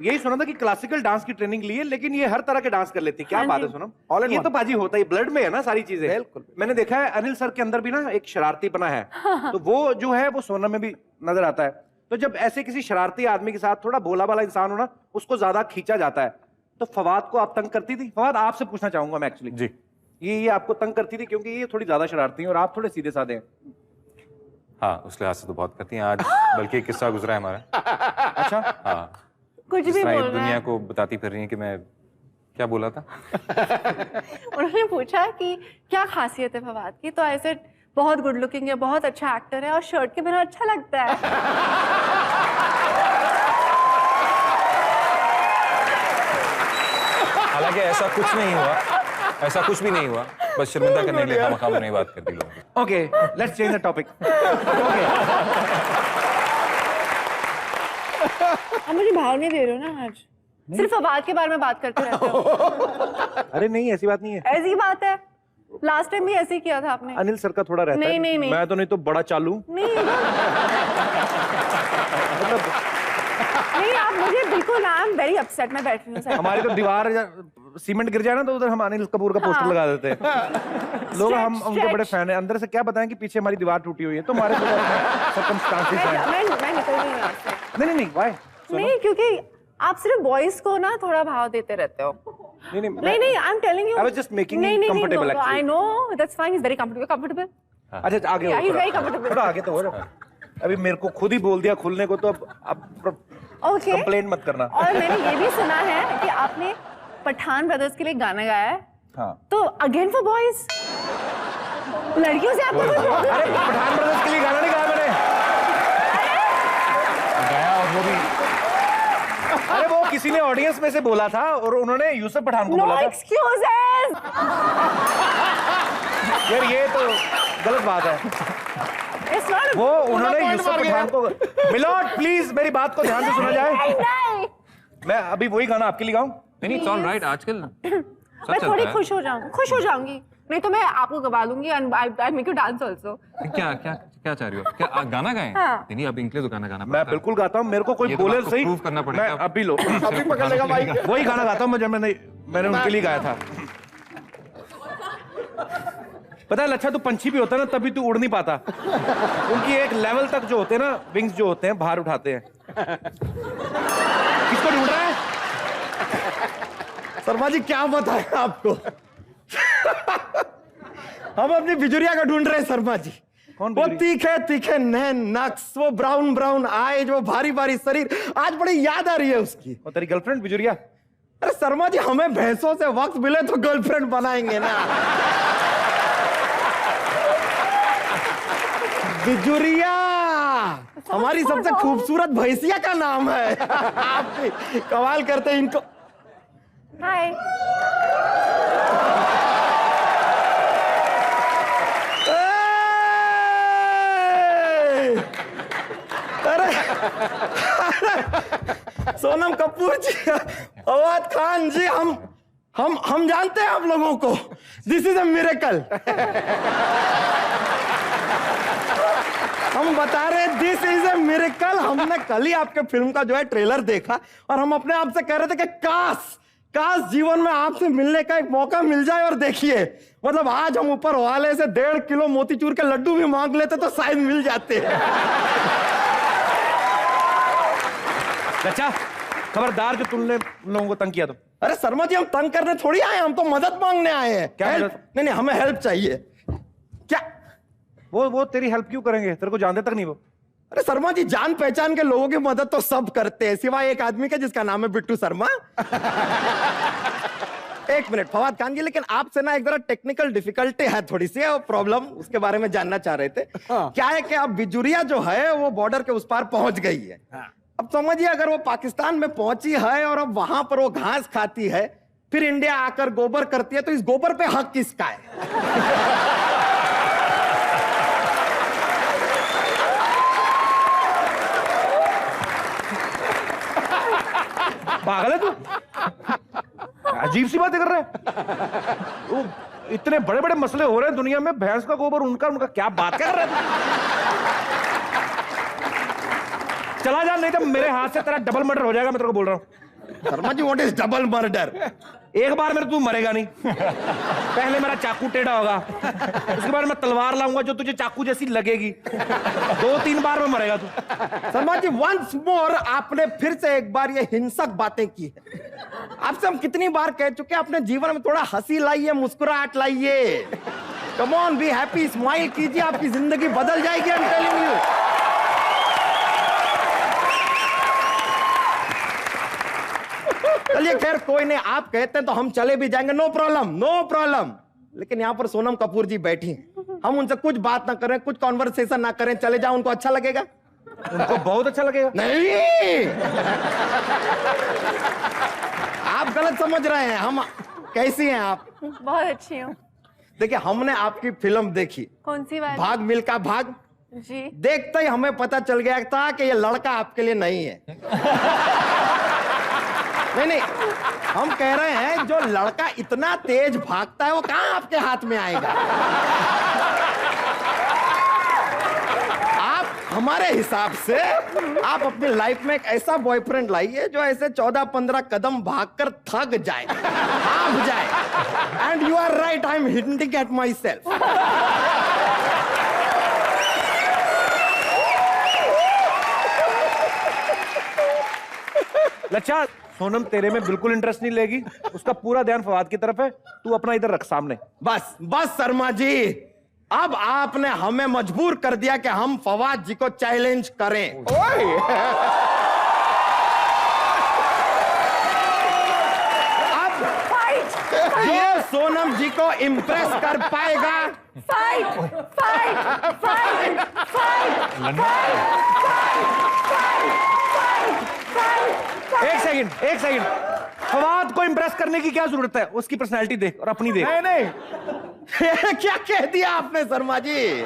यही सुना था कि क्लासिकल डांस की ट्रेनिंग ली है, लेकिन ये हर तरह के डांस कर लेती है। क्या बात है सोनम, ये तो भाजी होता है, ब्लड में है ना सारी चीजें। बिल्कुल। मैंने देखा है अनिल सर के अंदर भी ना एक शरारती बना है, तो वो जो है वो सोनम में भी नजर आता है। तो जब ऐसे किसी शरारती आदमी के साथ थोड़ा भोला भाला इंसान हो ना, उसको ज्यादा खींचा जाता है। तो फवाद को आप तंग करती थी? फवाद, आपसे पूछना चाहूंगा मैं एक्चुअली जी, ये आपको तंग करती थी क्योंकि ये थोड़ी ज्यादा शरारती हैं और आप थोड़े सीधे साधे हैं? हाँ, उस लिहाज से तो बहुत करती हैं। आज बल्कि एक किस्सा गुजरा है हमारा। अच्छा। हाँ, कुछ जिस भी तरह बोल ये रहा दुनिया है। को बताती फिर रही है कि मैं क्या बोला था। उन्होंने पूछा कि क्या खासियत है फवाद की, तो आई सेड बहुत गुड लुकिंग है, बहुत अच्छा एक्टर है और शर्ट के बिना अच्छा लगता है। हालांकि ऐसा कुछ नहीं हुआ, ऐसा कुछ भी नहीं हुआ, बस शर्मिंदा करने के लिए खामखा नहीं बात कर दी लोगों को। Okay, let's change the topic. Okay, अब मुझे भाव नहीं दे रहे हो ना आज? सिर्फ फवाद के बारे में बात करते रहते हो। अरे नहीं, ऐसी बात नहीं है। ऐसी बात है, लास्ट टाइम भी ऐसे ही किया था आपने। अनिल सर का थोड़ा रहता है। नहीं, नहीं। मैं तो नहीं तो बड़ा चालू। नहीं नहीं, आप मुझे बिल्कुल, आई एम वेरी अपसेट। मैं बैठ रही हूँ। हमारी तो दीवार सीमेंट गिर जाए ना तो उधर हम अनिल कपूर का पोस्टर लगा देते हैं। लोग हम उनके बड़े फैन हैं। अंदर से क्या बताएं कि पीछे हमारी दीवार टूटी हुई है, तो हमारे सर्कमस्टांसेस हैं। मैं निकल रही हूँ यहाँ से। नहीं, व्हाई? नहीं, क्योंकि आप सिर्फ बॉयज को ना थोड़ा भाव देते रहते हो। नहीं, I am telling you. I was just making him comfortable actually. I know, that's fine. He's very comfortable. अच्छा, आगे हो, Yeah, he's very comfortable. थोड़ा आगे तो हो जाओ। अभी मेरे को खुद ही बोल दिया खुलने को, तो अब Okay. कंप्लेन मत करना। और मैंने ये भी सुना है कि आपने पठान ब्रदर्स के लिए गाना गाया है। हाँ। तो अगेन फॉर बॉयज, लड़कियों से आपको अरे पठान ब्रदर्स के लिए गाना नहीं गाया मैंने। गाया, और वो भी, अरे वो किसी ने ऑडियंस में से बोला था और उन्होंने यूसुफ पठान को बोला था। No excuses. यार ये तो गलत बात है। वो उन्होंने यूसुफ पठान को। मिलोड प्लीज मेरी बात को ध्यान से सुना जाए। नहीं। मैं अभी वही गाना आपके लिए गाऊं? नहीं, इट्स ऑल राइट। आजकल मैं चलता थोड़ी है। खुश हो जाऊंगी, नहीं तो मैं आपको गवा लूंगी and I make you dance also. क्या क्या क्या चाह रही हो? क्या गाना गाएं? हाँ। नहीं अब इनके लिए तो गाना गाना मैं पड़ता है। बिल्कुल गाता हूँ, मेरे को कोई ये तो बोले आपको सही, prove करना पड़ेगा। मैं अभी लो अभी पकड़ लेगा माइक। वही गाना गाता हूँ मैं, जब मैंने उनके लिए गाया था। पता है लच्छा, तू पंछी भी होता है ना तभी तू उड़ नहीं पाता। उनकी एक लेवल तक जो होते हैं ना, विंग्स जो होते हैं बाहर उठाते हैं। किसको ढूंढ रहा है? शर्मा जी क्या बताएं आपको। हम अपनी बिजुरिया को ढूंढ रहे हैं शर्मा जी। कौन वो बिजुरी? तीखे तीखे नैन नक्श, वो ब्राउन ब्राउन आईज, वो भारी भारी शरीर, आज बड़ी याद आ रही है उसकी। और तेरी गर्लफ्रेंड बिजुरिया? अरे शर्मा जी हमें भैंसों से वक्त मिले तो गर्लफ्रेंड बनाएंगे ना। बिजुरिया हमारी सबसे खूबसूरत भैंसिया का नाम है। आप भी कमाल करते हैं इनको। हाय। अरे सोनम कपूर जी, फवाद खान जी, हम जानते हैं आप लोगों को। This is a miracle. हम बता रहे हैं दिस इज अ मिरेकल। हमने कल ही आपके फिल्म का जो है ट्रेलर देखा और हम अपने आप से कह रहे थे कि काश जीवन में आपसे मिलने का एक मौका मिल जाए। और देखिए मतलब आज हम ऊपर वाले से 1.5 किलो मोतीचूर के लड्डू भी मांग लेते तो शायद मिल जाते। अच्छा खबरदार जो तुमने लोगों को तंग किया तो। अरे शर्मा जी हम तंग करने थोड़ी आए, हम तो मदद मांगने आए हैं। क्या हेल्प? मदद? नहीं हमें हेल्प चाहिए। क्या? वो तेरी हेल्प क्यों करेंगे? तेरे को जानते तक नहीं वो। अरे शर्मा जी जान पहचान के लोगों की मदद तो सब करते हैं सिवाय एक आदमी के जिसका नाम है बिट्टू शर्मा। एक मिनट फवाद खान जी, लेकिन आपसे ना एक जरा टेक्निकल डिफिकल्टी है थोड़ी सी, वो प्रॉब्लम उसके बारे में जानना चाह रहे थे। क्या है कि अब बिजुरिया जो है वो बॉर्डर के उस पार पहुंच गई है। अब समझिए अगर वो पाकिस्तान में पहुंची है और अब वहां पर वो घास खाती है, फिर इंडिया आकर गोबर करती है, तो इस गोबर पे हक किसका है? पागल है तू? अजीब सी बातें कर रहा है। वो इतने बड़े बड़े मसले हो रहे हैं दुनिया में, भैंस का गोबर उनका क्या बात कर रहा है? चला जा, नहीं तो मेरे हाथ से तेरा डबल मर्डर हो जाएगा, मैं तेरे को बोल रहा हूँ। Sharma ji what is double murder? एक बार मेरे तू मरेगा नहीं। पहले मेरा चाकू टेढ़ा होगा, उसके बाद मैं तलवार लाऊंगा जो तुझे चाकू जैसी लगेगी। 2-3 बार में मरेगा तू। शर्मा जी वंस मोर, आपने फिर से एक बार ये हिंसक बातें की है। आपसे हम कितनी बार कह चुके हैं अपने जीवन में थोड़ा हंसी लाइए, मुस्कुराहट लाइए। Come on be happy, smile कीजिए, आपकी जिंदगी बदल जाएगी। I am telling you. चलिए खैर कोई नहीं, आप कहते हैं तो हम चले भी जाएंगे, नो प्रॉब्लम नो प्रॉब्लम। लेकिन यहाँ पर सोनम कपूर जी बैठी हैं, हम उनसे कुछ बात ना करें, कुछ कॉन्वर्सेशन ना करें, चले जाओ, उनको अच्छा लगेगा? उनको बहुत अच्छा लगेगा। नहीं आप गलत समझ रहे हैं। हम कैसी हैं आप? बहुत अच्छी हूँ। देखिए हमने आपकी फिल्म देखी, कौन सी वाली? भाग मिल्खा भाग। जी। देखते ही हमें पता चल गया था कि ये लड़का आपके लिए नहीं है। नहीं हम कह रहे हैं जो लड़का इतना तेज भागता है वो कहां आपके हाथ में आएगा? आप हमारे हिसाब से आप अपनी लाइफ में एक ऐसा बॉयफ्रेंड लाइए जो ऐसे 14-15 कदम भागकर थक जाए, हाफ जाए। And you are right, I am hinting at myself. लच्छा सोनम तेरे में बिल्कुल इंटरेस्ट नहीं लेगी, उसका पूरा ध्यान फवाद की तरफ है। तू अपना इधर रख सामने। बस शर्मा जी, अब आपने हमें मजबूर कर दिया कि हम फवाद जी को चैलेंज करें। अब ये सोनम जी को इम्प्रेस कर पाएगा? फाइट फाइट फाइट फाइट एक सेकंड फवाद को इंप्रेस करने की क्या जरूरत है? उसकी पर्सनैलिटी देख और अपनी देख। नहीं क्या कह दिया आपने शर्मा जी?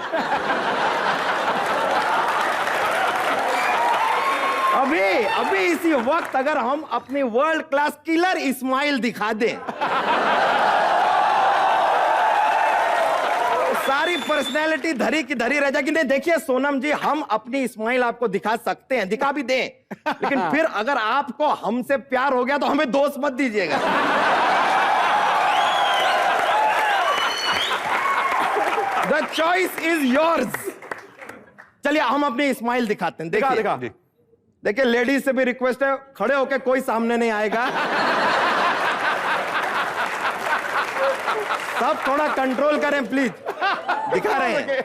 अभी इसी वक्त अगर हम अपनी वर्ल्ड क्लास किलर इस्माइल दिखा दें सारी पर्सनैलिटी धरी की धरी रह जाएगी। नहीं देखिए सोनम जी, हम अपनी स्माइल आपको दिखा सकते हैं, दिखा भी दें, लेकिन फिर अगर आपको हमसे प्यार हो गया तो हमें दोस्त मत दीजिएगा। The choice is yours। चलिए हम अपनी स्माइल दिखाते हैं। देखिए दिखा। देखिए लेडीज से भी रिक्वेस्ट है, खड़े होके कोई सामने नहीं आएगा। सब थोड़ा कंट्रोल करें प्लीज। दिखा रहे हैं।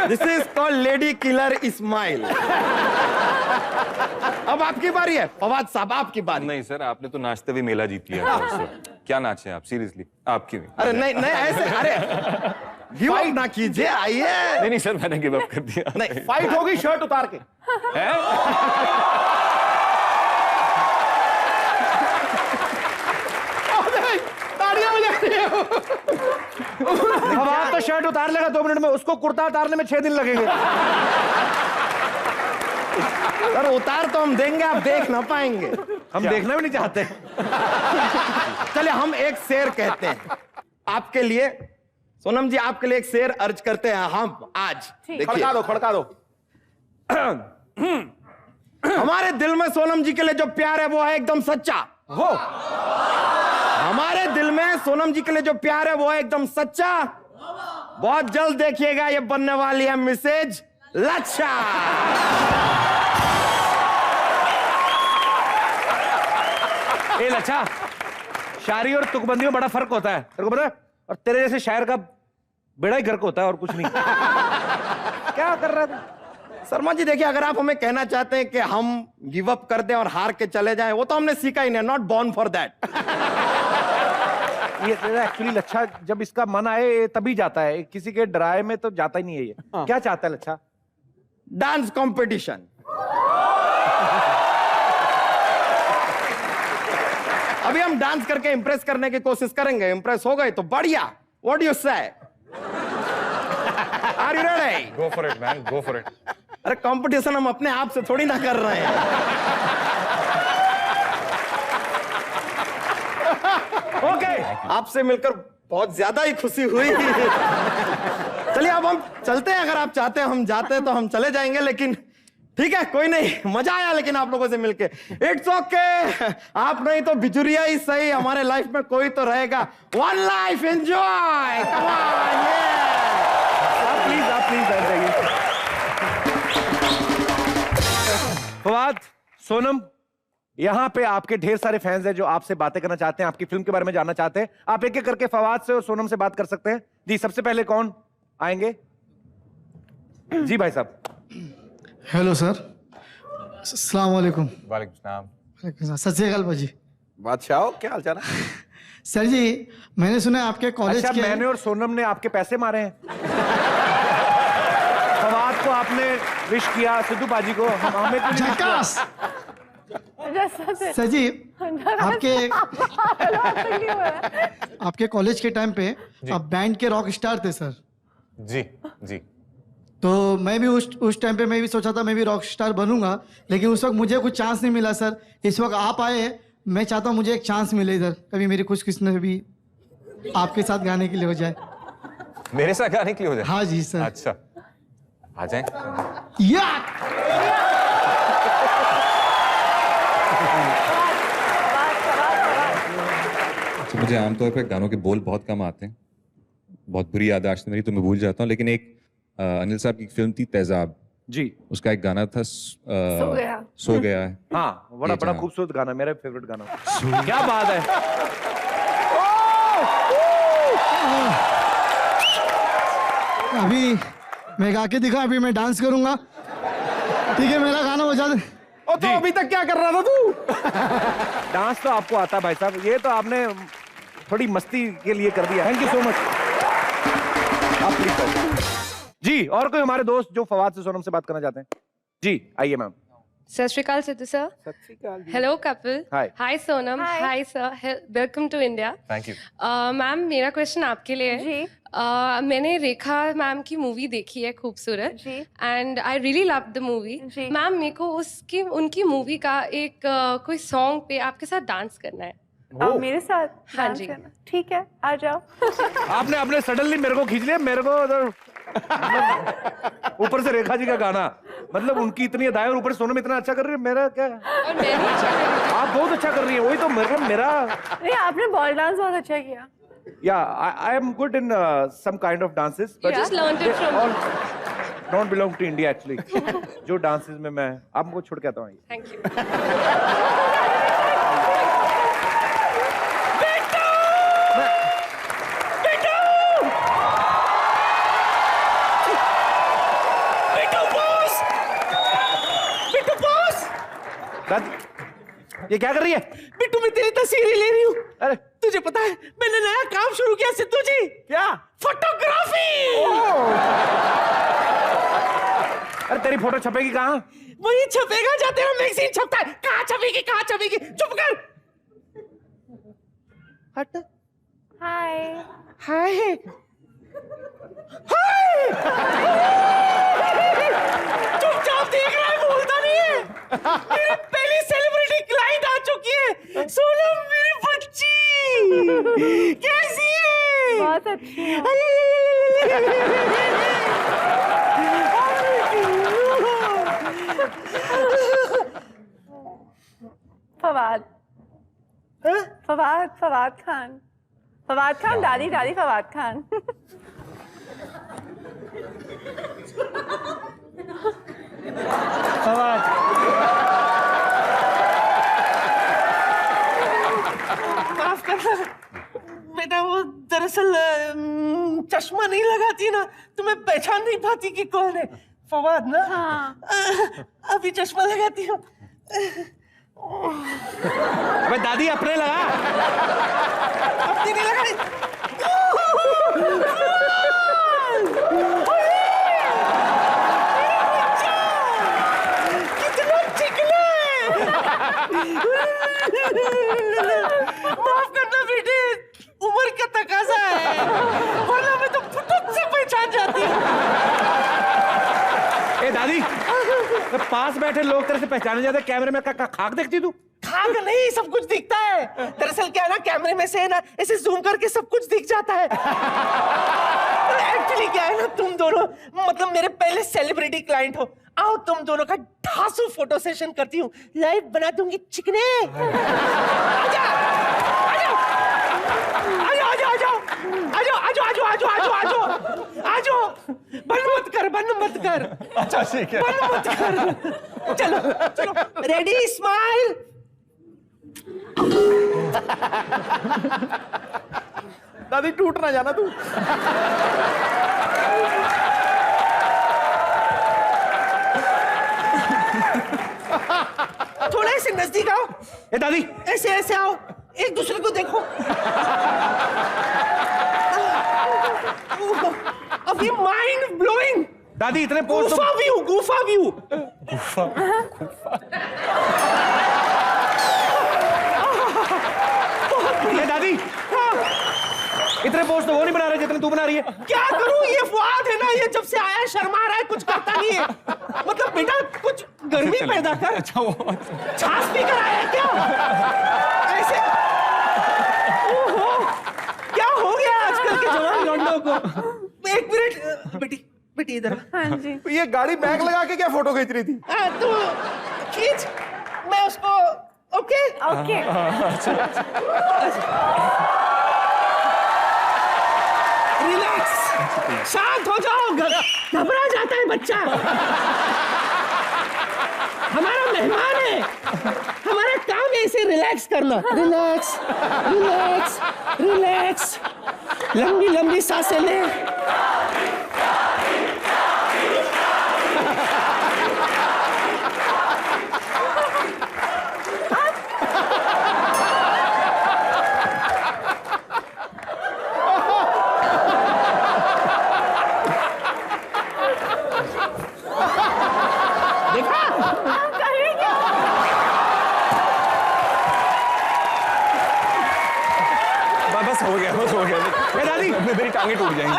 This is called lady killer smile. अब आपकी बारी है फवाद साहब, आपकी बारी। नहीं सर, आपने तो नाचते हुए मेला जीत लिया है। क्या नाचे आप, सीरियसली आपकी भी। अरे नहीं नहीं ऐसे, अरे गिव अप ना कीजिए, आइए। नहीं सर, मैंने गिव अप कर दिया। नहीं फाइट होगी शर्ट उतार के। ताड़ियां बजाती है। फवाद तो शर्ट उतार लेगा 2 मिनट में, उसको कुर्ता उतारने में 6 दिन लगेंगे। सर उतार तो हम देंगे, आप देख ना पाएंगे। हम देखना भी नहीं चाहते। चलिए हम एक शेर कहते हैं आपके लिए। सोनम जी आपके लिए एक शेर अर्ज करते हैं हम आज। देखिए खड़का दो, खड़का दो। हमारे दिल में सोनम जी के लिए जो प्यार है वो है एकदम सच्चा। हो हमारे दिल में सोनम जी के लिए जो प्यार है वो है एकदम सच्चा। बहुत जल्द देखिएगा ये बनने वाली है मिसेज लच्छा। ए लच्छा, शायरी और तुकबंदी में बड़ा फर्क होता है, तेरे को पता है? और तेरे जैसे शायर का बेड़ा ही गर्क होता है और कुछ नहीं। क्या कर रहा था? शर्मा जी देखिए, अगर आप हमें कहना चाहते हैं कि हम गिव अप कर दें और हार के चले जाएं, वो तो हमने सीखा ही नहीं, नॉट बॉर्न फॉर दैट। ये एक्चुअली लच्छा जब इसका मन आए तभी जाता है, किसी के डराए में तो जाता ही नहीं है ये। क्या चाहता है लच्छा? Dance competition. अभी हम डांस करके इंप्रेस करने की कोशिश करेंगे, इंप्रेस हो गए तो बढ़िया। What do you say? Are you ready? Go for it man, go for it. अरे कंपटीशन हम अपने आप से थोड़ी ना कर रहे हैं। ओके, आपसे मिलकर बहुत ज्यादा ही खुशी हुई। चलिए अब हम चलते हैं, अगर आप चाहते हैं हम जाते हैं तो हम चले जाएंगे, लेकिन ठीक है कोई नहीं, मजा आया लेकिन आप लोगों से मिलके। इट्स ओके, आप नहीं तो बिजुरिया ही सही, हमारे लाइफ में कोई तो रहेगा। One life enjoy, come on, आप प्लीज बैठ जाइए। फवाद, सोनम, यहाँ पे आपके ढेर सारे फैंस हैं जो आपसे बातें करना चाहते हैं, आपकी फिल्म के बारे में जानना चाहते हैं। आप एक एक करके फवाद से और सोनम से बात कर सकते हैं। जी सबसे पहले कौन आएंगे? जी भाई साहब। हेलो सर, अस्सलाम वालेकुम। वालेकुम सलाम। सत श्री अकाल भाजी। बादशाह क्या हाल चाल है? सर जी मैंने सुना है आपके कॉलेज अच्छा, के। मैंने और सोनम ने आपके पैसे मारे हैं। फवाद को आपने विश किया, सिद्धू पाजी को, हमें क्यों नहीं wish किया? झकास। सर जी आपके कॉलेज के टाइम पे आप बैंड के रॉक स्टार थे सर। जी जी। तो मैं भी उस टाइम पे मैं भी सोचा था मैं भी रॉक स्टार बनूंगा, लेकिन उस वक्त मुझे कुछ चांस नहीं मिला सर। इस वक्त आप आए, मैं चाहता हूँ मुझे एक चांस मिले इधर, कभी मेरी कुछ किस्मत भी आपके साथ गाने के लिए हो जाए। मेरे साथ गाने के लिए हो जाए? हाँ जी सर। अच्छा आ जाए। या तो मुझे आमतौर पर गानों के बोल बहुत कम आते हैं, बहुत बुरी याददाश्त है मेरी, तो मैं भूल जाता हूँ। लेकिन एक अनिल साहब की फिल्म थी तेजाब जी, उसका एक गाना था सो गया है। हाँ, बड़ा खूबसूरत गाना, मेरा फेवरेट गाना। क्या बात है। अभी मैं गा के दिखा, अभी मैं डांस करूंगा, ठीक है? मेरा गाना बजा दे। ओ तो अभी तक क्या कर रहा था तू? डांस तो आपको आता है भाई साहब, ये तो आपने थोड़ी मस्ती के लिए कर दिया। Thank you so much. आप प्लीज जी, और कोई हमारे दोस्त जो फवाद से सोनम से बात करना चाहते हैं? जी आइए ma'am. Sat Shri Akal, Sidhu sir. Hello couple. Hi. Hi Sonam. Hi sir. Welcome to India. Thank you. Ma'am मेरा क्वेश्चन आपके लिए है। जी। मैंने रेखा मैम की मूवी देखी है Khoobsurat ji. And I really love the movie. जी। मैम मेरे को उनकी मूवी का एक कोई सॉन्ग पे आपके साथ डांस करना है। अब मेरे साथ हाँ डांस जी। करना। ठीक है, आ जाओ। आपने सडनली मेरे को खींच लिया, मेरे को ऊपर से रेखा जी का गाना, मतलब उनकी इतनी अदाएं और ऊपर सोनम इतना अच्छा कर रही है, मेरा क्या? और मैं भी अच्छा कर रही हूँ। आप बहुत अच्छा कर रही है, वही तो मेरा नहीं, आपने बॉल डांस बहुत अच्छा किया। I am good in some kind of dances, but just learned it from all don't belong to India actually. जो dances में मैं आपको छोड़ के आता हूँ। Thank you. ये क्या कर रही है? बिट्टू मैं तेरी तस्वीरें ले रही हूँ। अरे तुझे पता है मैंने नया काम शुरू किया सिद्धू जी। क्या? फोटोग्राफी। अरे तेरी फोटो छपेगी कहाँ? वही छपेगा जहाँ तेरा मैगजीन छपता है। कहाँ छपेगी, कहाँ छपेगी? चुप कर। हट। हाय। हाय। चुपचाप देख रहा है, बोलता नहीं है। मेरी पहली सेलिब्रिटी क्लाइंट आ चुकी है। सोनम मेरी बच्ची कैसी है? बहुत अच्छी है। फवाद खान दादी फवाद खान। माफ करना बेटा, वो दरअसल चश्मा नहीं लगाती ना, तो मैं पहचान नहीं पाती कि कौन है। फवाद ना? हाँ। अभी चश्मा लगाती हूँ। अबे दादी अपने लगा। अपनी नहीं लगाई। कितना चिकना है। माफ करना बेटे, उम्र का तकाजा है, वरना मैं तो फुटक से पहचान जाती हूँ। ए दादी, पास बैठे लोग तेरे से पहचाने जाते, कैमरे में खाक देखती तू? खाक नहीं, सब कुछ दिखता है। दरअसल क्या है ना, कैमरे में से ना ऐसे जूम करके सब कुछ दिख जाता है। एक्चुअली क्या है ना, तुम दोनों मतलब मेरे पहले सेलिब्रिटी क्लाइंट हो। आओ तुम दोनों का ढासू फोटो सेशन करती हूँ, लाइव बना दूंगी चिकने। आजा, आजा, आजा, आजा, आजा, आजा, आजा, आजा, आजा, आजा, आजा, आजा, बंद मत कर, बंद मत कर। अच्छा ठीक है। बंद मत कर। चलो, चलो, रेडी, स्माइल। दादी टूट ना जाना तू। थोड़ा ऐसे नजदीक आओ। ए दादी, ऐसे ऐसे आओ, एक दूसरे को देखो। अभी माइंड ब्लोइंग। दादी इतने पोस्ट गुफा व्यू, गुफा व्यू। ए दादी, इतने पोस्ट तो वो नहीं बना रहे जितने तू बना रही है। क्या करूं, ये फुआद है ना, ये जब से आया शर्मा रहा है, कुछ करता नहीं है। मतलब बेटा कुछ गर्मी पैदा कर। अच्छा वो छाछ पी कर आया है क्या? ऐसे ओहो, क्या हो गया आजकल के जवान लौंडों को? एक मिनट बेटी, बेटी इधर। हाँ जी। ये गाड़ी बैग लगा के क्या फोटो खींच रही थी? तू खींच, मैं उसको। Okay okay. रिलैक्स, शांत हो जाओ। घबरा जाता है बच्चा। हमारा मेहमान है, हमारा काम है इसे रिलैक्स करना। रिलैक्स, रिलैक्स, रिलैक्स, लंबी लंबी सांसें ले। देखा? में मेरी टांगे टूट जाएंगी।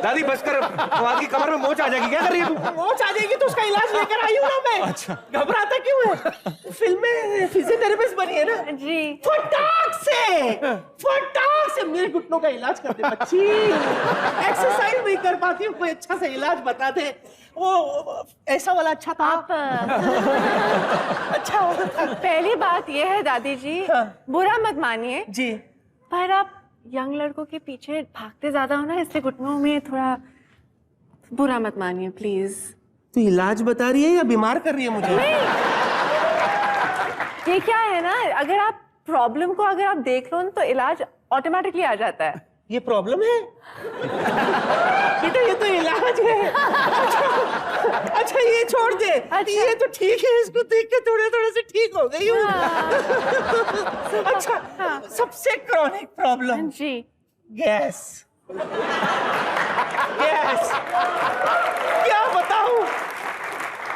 दादी बस कर, फवाद की कमर में मोच आ जाएगी, क्या कर रही है तू? मोच आ जाएगी तो उसका इलाज लेकर आई हूँ ना मैं। अच्छा। घबराता क्यों है? फिल्म में फिजियोथेरेपिस्ट बनी है ना जी। फटाक से मेरे घुटनों का इलाज कर दे बच्ची। एक्सरसाइज नहीं कर पाती हूँ, कोई अच्छा सा इलाज बता दे। वो ऐसा वाला अच्छा था। आप अच्छा होगा था। पहली बात यह है दादी जी, बुरा मत मानिए जी, पर आप यंग लड़कों के पीछे भागते ज्यादा हो ना, इससे घुटनों में थोड़ा बुरा मत मानिए प्लीज। तू इलाज बता रही है या बीमार कर रही है मुझे? ये क्या है ना, अगर आप प्रॉब्लम को अगर आप देख लो तो इलाज ऑटोमेटिकली आ जाता है। ये प्रॉब्लम है बेटा, ये तो इलाज है। अच्छा ये छोड़ दे। अच्छा। ये तो ठीक है, इसको देख के थोड़े थोड़े से ठीक हो गई हूँ। अच्छा सबसे क्रॉनिक प्रॉब्लम जी, गैस। गैस क्या बताऊं,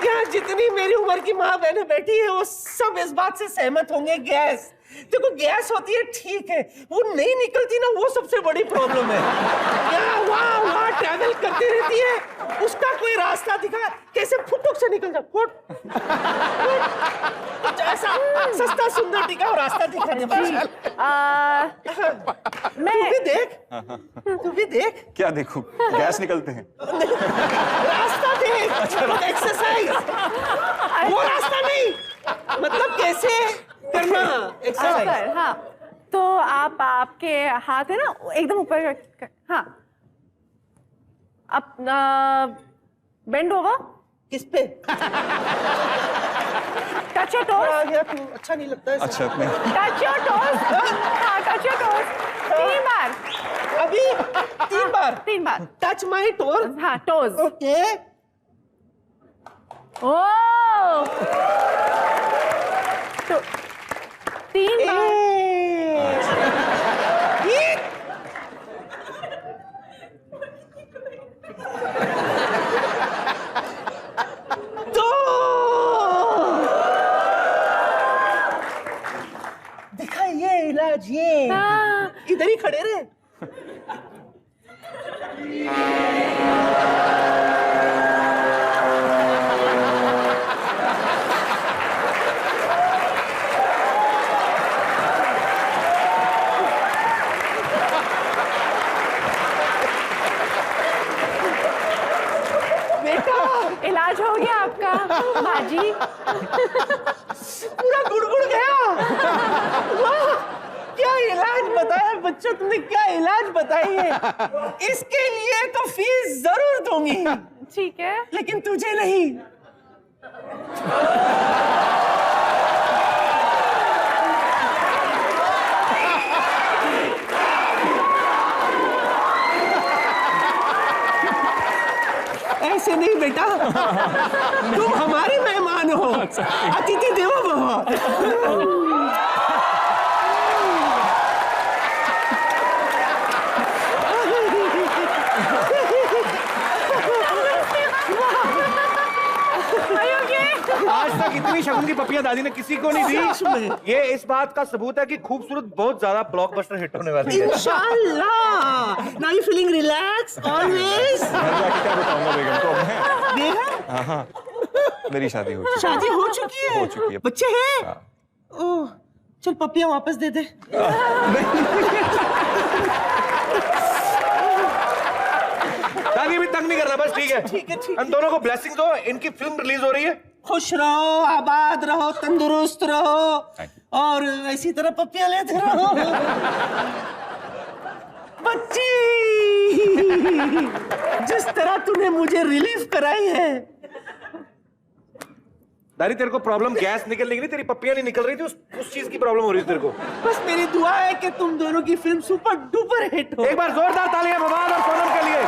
यहाँ जितनी मेरी उम्र की माँ बहनें बैठी है वो सब इस बात से सहमत होंगे। गैस देखो, गैस होती है ठीक है, वो नहीं निकलती ना, वो सबसे बड़ी प्रॉब्लम है। यहाँ वहाँ ट्रैवल करती रहती है, उसका कोई रास्ता दिखा कैसे फुटुक से निकल जा, फुट कुछ ऐसा सस्ता सुंदर टिका और रास्ता दिखा दे। तू भी देख। क्या देखूं? गैस निकलते हैं। रास्ता देख, एक्सरसाइज। वो रास्ता नहीं, मतलब कैसे करना एक्सरसाइज। हाँ तो आप, आपके हाथ है ना एकदम ऊपर, हाँ आप बेंड ओवर। किस पे? Touch your toes. अच्छा नहीं लगता है। अच्छा नहीं। Touch your toes. हाँ टच योर टोस 3 बार। अभी 3 बार? 3 बार। Touch my toes. हाँ टोज। ओके। ओ तो 3 बार। देखा ये इलाज, ये इधर ही खड़े रहे। इलाज हो गया आपका माँ जी। पूरा गुड़गुड़ गया। वाह क्या इलाज बताया बच्चों, तुमने क्या इलाज बताई है। इसके लिए तो फीस जरूर दूंगी, ठीक है, लेकिन तुझे नहीं। ऐसे नहीं बेटा, तुम हमारे मेहमान हो, अतिथि देवो भव। आज तक इतनी शगुन की पपियां दादी ने किसी को नहीं दी। ये इस बात का सबूत है कि खूबसूरत बहुत ज्यादा ब्लॉकबस्टर हिट होने वाली है। इंशाल्लाह। Now you feeling relax always. क्या बताऊंगा बेगम को मैं। देखा? हाँ मेरी शादी हो चुकी है। शादी हो चुकी है? हो चुकी है। बच्चे हैं? ओह चल पपियां वापस दे दे। दादी भी तंग नहीं करना, बस ठीक है। ठीक है ठीक हम दोनों को ब्लेसिंग दो, इनकी फिल्म रिलीज हो रही है। खुश रहो, आबाद रहो, तंदुरुस्त रहो और इसी तरह पपियां लेते रहो। बच्ची जिस तरह तूने मुझे रिलीफ कराई है। दादी तेरे को प्रॉब्लम गैस निकलने की नहीं, तेरी पपियां नहीं निकल रही थी, उस चीज की प्रॉब्लम हो रही थी तेरे को। बस मेरी दुआ है कि तुम दोनों की फिल्म सुपर डुपर हिट हो। एक बार जोरदार तालियां फवाद और सोनम के लिए।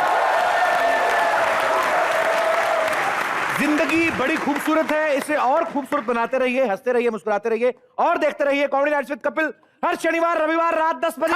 जिंदगी बड़ी खूबसूरत है, इसे और खूबसूरत बनाते रहिए, हंसते रहिए, मुस्कुराते रहिए और देखते रहिए कॉमेडी नाइट्स विद कपिल हर शनिवार रविवार रात 10 बजे।